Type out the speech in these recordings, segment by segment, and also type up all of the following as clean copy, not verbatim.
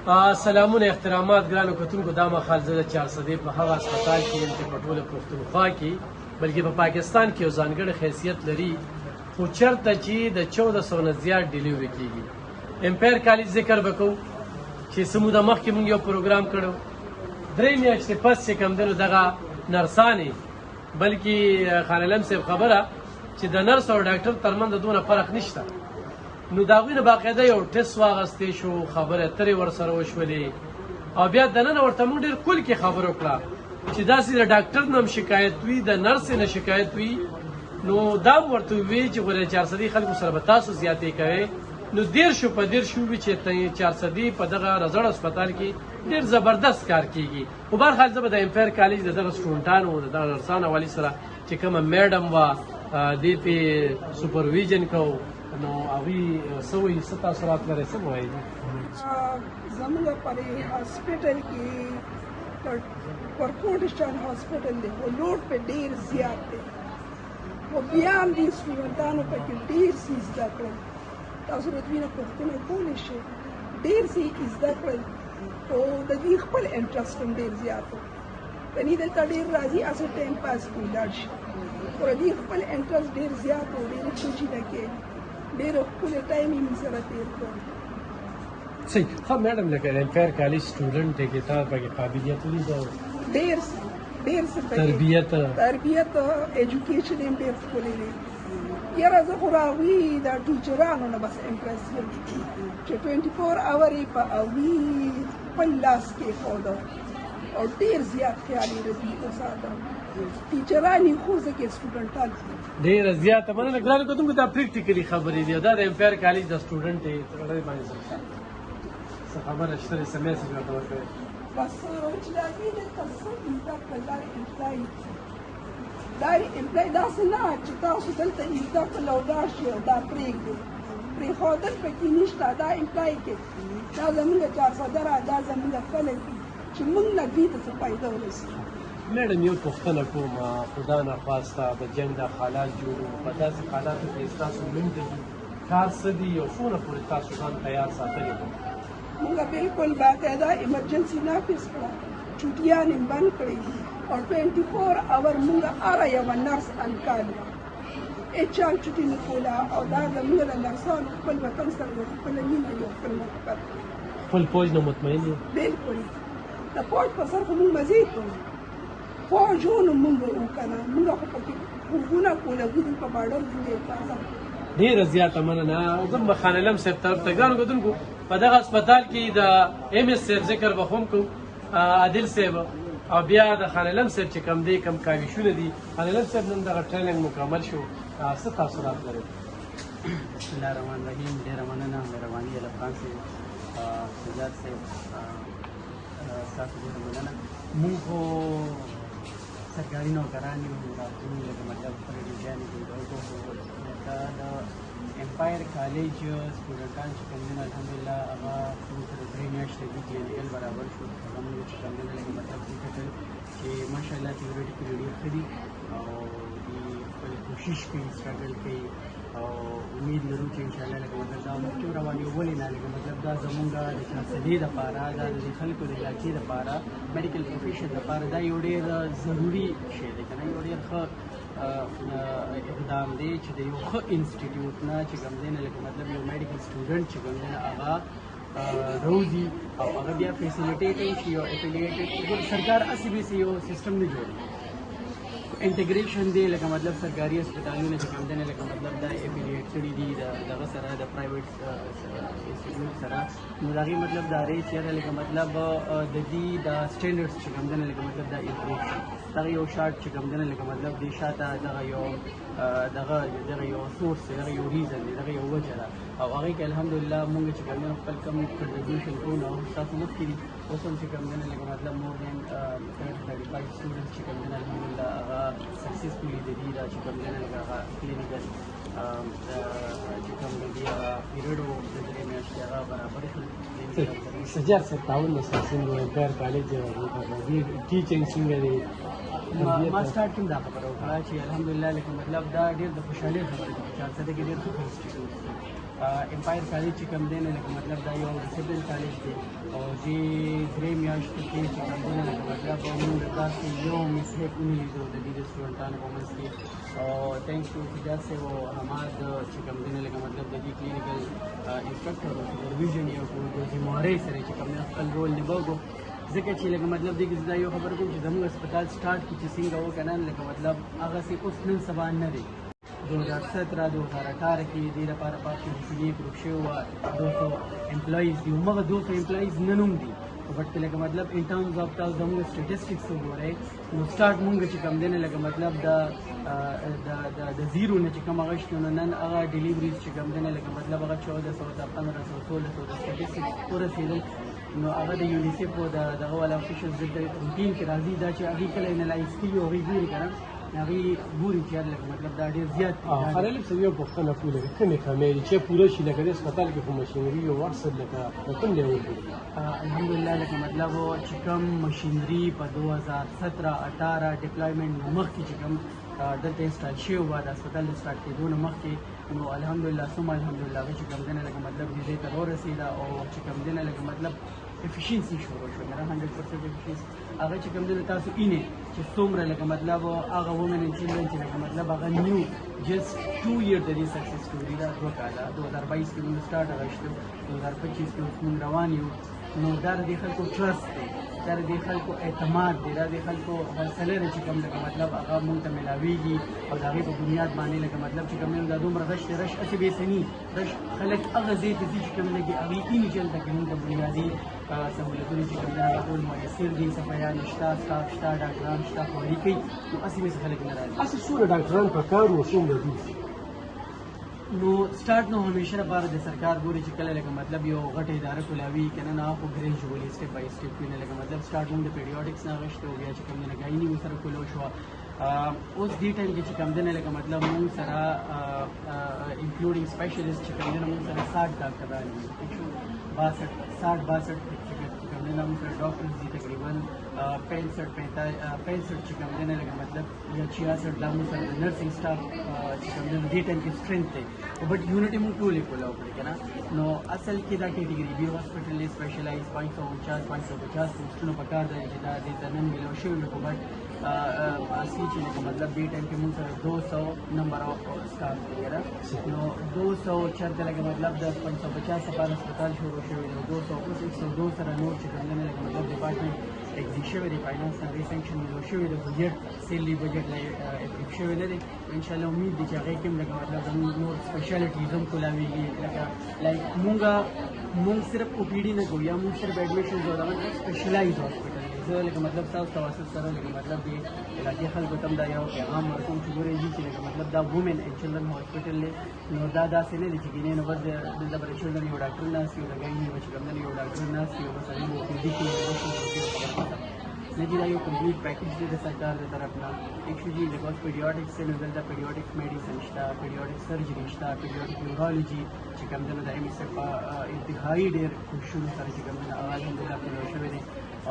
سلامونه احترامات ګرانو کتونکو دا مهال زه د 400 په هغه هسپتال کې یم چې په ټوله پښتونخوا کې بلکې په پاکستان کې یو ځانګړی حیثیت لري خو چېرته چې د 1400 نه زیات ډیلیوري کېږي. امپایر کالج ذکر به کوو چې څه موده مخکې موږ یو پروګرام کړی 3 میاشتې پس چې کوم دی نو دغه نرسانې بلکې خان علم صاحب خبره چې د نرس او ډاکټر ترمنځ دونه فرق نشته نو د هغوی نه باقاعده یو ټیسټ واخیستی شو خبرې اترې ورسره وشولې او بیا دننه ورته موږ ډېر کل کې خبره وکړه چې داسې د ډاکټر نه هم شکایت وي د نرس نه شکایت وي نو دا هم ورته وویل چې ګوره 400 خلکو سره به تاسو زیاتې کوئ نو 10 په 10 وي چې 400 په دغه رزړ هسپتال کې ډېر زبردست کار کیږي. خو بهرحال زه به د امپایر کالج د دغه سټوډنټانو د دغه نرسانو والي سره چې کومه میډم وه دې پې سوپرویژن کوو نو هغوی څه وایي څه تاثرات لرئ څه به وایي زموږ په هاسپټل کې پر کوټشان هاسپټل دی خو لوډ پې ډېر زیات دی خو بیا هم دې سټوډنټانو پکې ډېر څه زده کړل تاسو له دوی نه پوښتنه کولی شئ ډېر څه زده کړل خو د دوی خپل انټرسټ هم ډېر زیات و کني دلته ډېر راځي هسې ټایم پاس کوي لاړ شي خو د دوی خپل انټرسټ ډېر زیات و ډېرې کوچي نه کوي ډېر ښکلی ټایم یې موږ سره تېر کړ. صحیح ښه میډم لکه امپایر کالج سټوډنټ دی کې تا پکې قابلیت ولیده ډېر څه تربیت ایجوکیشن یې ډېر ښکلی دی یاره زه خو هغوی د ټیچرانو نه بس امپرس یم چې 24 اور یې په هغوی خپل لاس کېښوده او ډېر زیات خیال یې د دوی وساته ټیچران یې خو ځکه سټوډنټان ډېره زیاته مننه ګرانو کتونکو دا پریکټیکلي خبرې دي دا د امپایر کالج د سټوډنټ دی تړلی باندې څه خبره شته څه میسج ورته ورکوې بس چې د هغوی دلته څه زده کړل دا امپلای داسې نه چې تاسو دلته زده کړل او دا شي او دا پرېږدئ پرېښودل پکې نشته دا امپلای کې دا زموږ 400 دا زموږ خلک دي چې موږ نه دوی ته څه فایده ورسېږي. میډم یو پوښتنه کوم خدا نخواسته د جنګ د حالات جوړ په داسې حالاتو کې ستاسو نوم دی کار څه دي او څومره پورې تاسو ځان تیار ساتلی دی؟ موږ بالکل باقاعده ایمرجنسي نافظ کړه چوټیان یې بند کړې او 24 اور موږ هره یوه نرس انکال وه هېچا چوټي نه کوله او دا زموږ د نرسانو خپل وطن سره د خپله مینه یو خپل محبت خپل پوج نه مطمئن یې بالکل د پوج په سر خو موږ مزې کوو فوجونو موږ وکړه موږ خو پکې خوبونه کوله ګودل په باډر جوړې تازه ډېره زیاته مننه زه به خان علم صاحب طرف ته ګرانو کتونکو په دغه هسپتال کې د ایم ایس صاحب ذکر به هم کوو عادل صاحب او بیا د خان علم صاحب چې کوم دی کوم کاوشونه دي خان علم صاحب نن دغه ټریننګ مکمل شو څه تاثرات لري؟ بسم الله الرحمن الرحیم ډېره مننه مهرباني علم خان صاحب سجاد صاحب ستاسو ډېره مننه موږ خو سرکاري نوکران یو راځو لکه مطلب خپلې ډیوټیانې کوو دا د امپایر کالج سټوډنټان چې کوم دي الحمدلله هغه موږ سره 3 میاشتې دي کلینیکل برابر شو هغه موږ چې کوم دي لکه مطلب وکتل چې ماشاءالله تیورټیکل ډېر ښه دي او دوی خپلې کوشش کوي سټرګل کوي او امید لرو چې انشاءالله لکه مطلب دا مخکې روان یو ولې نه لکه مطلب دا زمونږ د چاپسدې دپاره دا د خلکو د علاقې دپاره میډیکل پروفیشن دپاره دا یو ډېر ضروري شی دی که نه یو ډېر ښه اقدام دی چې د یو ښه انسټیټیوټ نه چې کوم دی نه لکه مطلب یو میډیکل سټوډنټ چې کوم دی نه هغه روزي او هغه بیا فیسیلیټیټ شي او افیلیټیډ سرکار هسې بیسې یو سیسټم نه جوړوي انټیګریشن دی لکه مطلب سرکاري هسپتالونه چې کوم دی نه لکه مطلب دا افیلیټ کړي دي دغه سره د پرایویټ انسټیټیوټ سره نو د هغې مطلب دا دی چې لکه مطلب د دې د سټینډرډس چې کوم دی نه لکه مطلب دا امپروভ شي دغه یو شارټ چې کوم دی نه لکه مطلب دې شاته دغه یو سورس دی دغه یو ریزن دی دغه یو وجه ده او هغې کې الحمدلله مونږ چې کوم دی نه خپل کوم کنټریبیوشن کوو نو ستاسو مخکې دي اوس هم چې کوم دی نه لکه مطلب مور دین 35 سټوډنټس چې کوم دی نه الحمدلله هغه سکسسفولي د دې دا چې کوم دی نه لکه هغه کلینیکل چې کوم دی هغه پیریډ و د 3 میاشتې هغه برابر شول سجاد صاحب تعاون سره څنګه امپایر کالج ټیچنګ څنګه دی ما سٹارټ کوم دا خبره وکړه چې الحمدلله لکه مطلب دا ډېر د خوشحالۍ خبره ده چې 400 کې ډېر ښه انسټیټیوټ دی امپایر کالج چې کوم دی نه لکه مطلب دا یو ډسپلین کالج دی او دې درې میاشتو کې چې کوم دی نه لکه مطلب موږ داسې یو مسلیک ونه لیدو د دې د سټوډنټانو په منځ کې او تھینکس ټو فجاز صاحب او حماد چې کوم دی نه لکه مطلب د دې کلینیکل انسپکټر او سپرویژن یو په ذمهوارۍ سره چې کوم دی خپل رول نباګو ځکه چې لکه مطلب دې کې زه یو خبره کوم چې زموږ هسپتال سټارټ کې چې څنګه وکنه لکه مطلب هغسې اوس نن سبا نه دی 2017-2018 کې دې لپاره پاتې حصولي ګروپ شوی وه 200 امپلایز دي همغه 200 امپلایز نن هم دي بټ لکه مطلب ان ټرمز اف تاسو زموږ سټیټسټکس وګورئ نو سټارټ مونږ چې کوم دی نه لکه مطلب د زیرو نه چې کوم هغه شته نو نن هغه ډیلیوریز چې کوم دی نه لکه مطلب هغه 1400 1500 1600 د سټیټسټکس ورسېدل نو هغه د یونیسیف او دغه والا افیشلز د روټین کې راځي دا چې هغې کله انالایز کړي او هغې ګوري که نه هغې ګوري چې لکه مطلب دا ډېر زیات خلل صاحب یو پوښتنه کوله کومې کمې دي چې پوره شي لکه د هسپتال کې خو مشینري او ورسد لکه کوم لیول کې الحمدلله لکه مطلب چې کوم مشینري په 2017-18 ډپلایمنټ مخکې چې کوم دلته انسټال شوی وه د هسپتال د سټارټ کېدو نه مخکې نو الحمدلله ثم الحمدلله هغه چې کوم دی نه لکه مطلب دې ځای ته ورسېده او چې کوم دی نه لکه مطلب افیشینسي شروع شو کنه 100% افیشینسي هغه چې کوم دی تاسو اینې چې څومره لکه مطلب هغه وومن ان چلډرن چې لکه مطلب هغه نیو جسټ 2 year د دې سکسس سټوري دا 2 کاله 2022 کې موږ سټارټ راغشتو 2025 کې موږ روان یو نو دا د خلکو ټرست دی دا د خلکو اعتماد دی دا د خلکو حوصله ده چې کوم لکه مطلب هغه موږ ته میلاویږي او د هغې په بنیاد باندې لکه مطلب چې کوم دی دا دومره رش دی رش هسې بېسني رش خلک هغه ځای ته ځي چې کوم لګي هغې اینې چلته کې موږ ته بنیادي سهولتونه چې کوم دی هغه ټول میسر دي صفایان شته سټاف شته ډاکټران شته خواري کوي نو هسې بېسې خلک نه راځي هسې څومره ډاکټران په کار و څومره دي نو سٹارټ نو همیشه لپاره د سرکار ګوري چې کله لکه مطلب یو غټه اداره کولاوي کنه نه خو ګریجوالي سټپ بای سټپ کې لکه مطلب سٹارټ موږ د پیریوډکس نه غشته او بیا چې کوم نه غایني و سره کولو شو اوس دې ټایم کې چې کوم نه لکه مطلب موږ سره انکلوډینګ سپیشلیست چې کوم نه موږ سره 60 ډاکټران دي 62 نه موږ سره ډاکټرز دي تقریبا 65 چې کوم نه لکه مطلب یا 66 دا موږ سره د نرسنګ سټاف چې کوم نه دې ټایم کې سټرنث دی بٹ یونټ موږ ټولې کولاو کړی که نه نو اصل کې دا کیټګري بي هاسپټل دی سپیشلایز 550 پوسټونه په کار دی چې دا دې ته نن میلاو شوي نو بٹ اصلي چې لکه مطلب دې ټایم کې موږ سره 200 نمبر آف سټاف دی که نه نو 200 چېرته لکه مطلب د 550 لپاره هسپتال شروع شوی دی 200 اوس 102 سره نور چې کوم نه لکه مطلب ډپارټمنټ ایگزیکټ شوی دی فاینانس نه ریسنکشن میلاو شوی دی بجټ سیلري بجټ لا اپروف شوی نه دی انشاءالله امید دی چې هغې کې هم لکه مطلب زموږ نور سپیشالټیز هم کولاویږي لکه لایک مونږ صرف او پی ډي نه کوو یا مونږ صرف ایډمیشنز او دغه سپیشلایز هاسپټل دی زه لکه مطلب تاسو تواسط سره لکه مطلب د علاقې خلکو ته هم دا یو پیغام ورکوم چې ګورئ چې لکه مطلب دا وومن اینډ چلډرن هاسپټل دی نو دا داسې نه دی چې ګینې نو بس دلته به د چلډرن یو ډاکټر ناست وي او د ګایني به چې کوم یو ډاکټر ناست وي او بس هغې به او پي ډي کې نه دی دا یو کمپلیټ پیکیج دی د سرکار د طرف نه ایکچولی بیکاز پیډیاټکس دی نو دلته پیډیاټکس میډیسن شته پیډیاټک سرجري شته پیډیاټک یورالوجي چې کوم دی نو د ایم ایس اف انتهایي ډېر کوششونو سره چې کوم دی نو هغه الحمدلله پلو شوی دی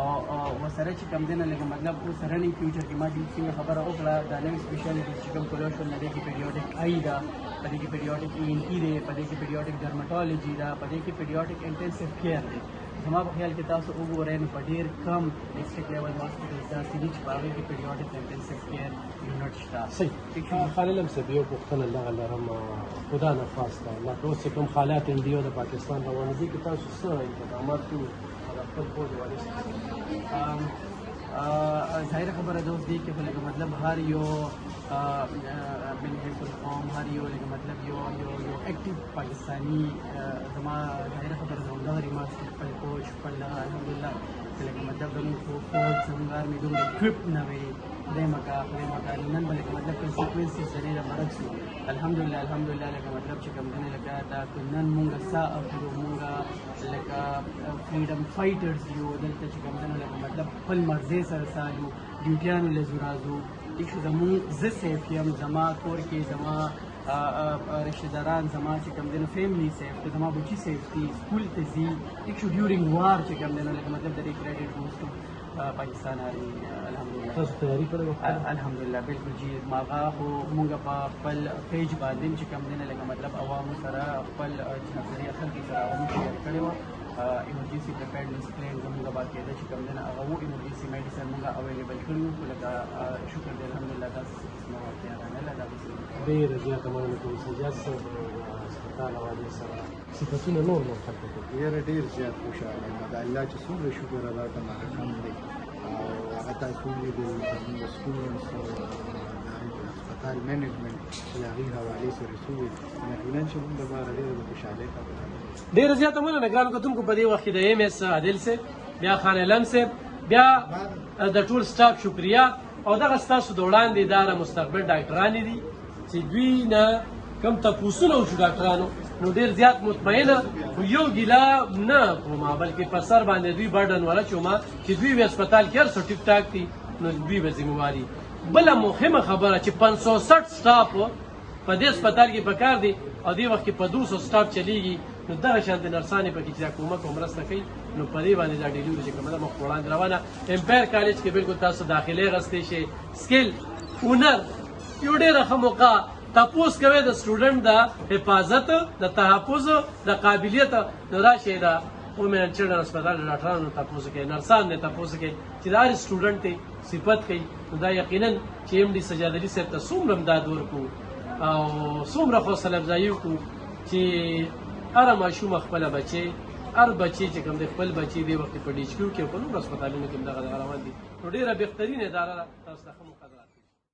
او ورسره چې کوم دی نو لکه مطلب اوس رننګ فیوچر کې ما چې څنګه خبره وکړه دا نوې سپیشالټیز چې کوم کولو شول نه دی کې پیډیاټک آی ده په دې کې پیډیاټک ای ان ټي دی په دې کې پیډیاټک ډرماټالوجي ده په دې کې پیډیاټک انټینسیو کیر دی زما په خیال کې تاسو وګورئ نو په ډېر کم ډسټرکټ لیول هاسپټلز داسې دي چې په هغې کې پیډیاټک انټینسیو کیر یونټ شته صحیح خلیل صاحب یو پوښتنه دغه لرم خدا نه خواسته لکه اوس چې کوم حالات انډیا د پاکستان روان دي کې تاسو څه اقدامات کوئ د خپل پوځ حوالې سره ظاهره خبره دوست دی چې لکه مطلب هر یو من حیث القوم هر یو لکه مطلب یو اکټیو پاکستانی زما ظاهره خبره ده همدغه ریمارکس خپل کوچ خپل الحمدلله چې لکه مطلب زموږ فوج زموږ آرمي دومره اکوپ نه وي خدای مکا نن به لکه مطلب کنسیکوینسز د دې نه برعکس وي الحمدلله لکه مطلب چې کوم دی لکه دا نن مونږ ساه اخلو مونږ لکه فریډم فایټرز یو دلته چې کوم دی لکه مطلب خپل مرضۍ سره سالو ډیوټیانو له زو راځو ټیک شو زموږ زه سیف یم زما کور کې زما رشته داران زما چې کوم دی نو فیملی سیف دی زما بچي سیف دي سکول ته ځي ټیک شو ډیورینګ وار چې کوم دی نو لکه مطلب د دې کریډټ موسټ پاکستان آرمي الحمدلله تاسو تیاری کړې الحمدلله بالکل جی ماغه خو مونږ په خپل پیج باندې چې کوم دی لکه مطلب عوامو سره خپل نظریه خلکو سره هم شیر کړی وه ایمرجنسي پریپیرډنس پلان زموږ باقاعده چې کوم دی نه هغه ایمرجنسي میډیسن موږ اویلیبل کړي وو، خو لکه شکر دی الحمدلله داسې قسمه واقعه رانغله دغسې ډېره زیاته مننه کوم سجاد صاحب هسپتال حوالې سره صفتونه نور نور خلکو کوي. یاره ډېر زیات خوشحاله یم د الله چې څومره شکر ادا کړم هغه کم دی. او هغه تاسو ولیدل زموږ سټوډنټس او د هسپتال مینجمنټ چې د هغې حوالې سره څه وویل یقینا چې موږ دپاره ډېره د خوشحالۍ خبره ده. ډېره زیاته مننه ګرانو کتونکو په دې وخت کې د ایم ایس عادل صاحب، بیا خان علم صاحب، بیا د ټول سټاف شکریه. او دغه ستاسو د وړاندې دا مستقبل ډاکټرانې دي چې دوی نه کوم تپوسونه وشو ډاکټرانو، نو ډېر زیات مطمئنه خو یو ګیله نه کومه، بلکې په سر باندې دوی برډن واچومه چې دوی به هسپتال کې هر څه ټیک ټاک دي، نو دوی به ذمهواري. بله مهمه خبره چې 560 سټاف په دې هسپتال کې پکار دي او دې وخت کې په 200 سټاف چلیږي، نو دغه شانتې نرسانې پکې چې دا کومک او مرسته کوي، نو په دې باندې دا ډیلیوري چې کومه ده مخ وړاندې روانه. امپایر کالج کې بالکل تاسو داخلي غستی شي، سکل اونر یو ډېره ښه موقع تپوس کوي د سټوډنټ د حفاظت، د تحفظ، د قابلیت، نو راشئ د وومن اینډ چلډرن هسپتال د ډاکټرانو تپوس کوي، نرسان نه تپوس کوي چې د هر سټوډنټ صفت کوي. نو دا یقینا چې ایم ډي سجاد علي صاحب ته څومره امداد ورکړو او څومره حوصله افزایي وکړو چې هر ماشوم خپله بچی، هر بچی چې کوم دی خپل بچی دی وخت په ډي ایچ کیو کې او په نورو هسپتالونو کې هم دغه روان دي، نو ډېره بهترین اداره ده. تاسو ته ښه مقدره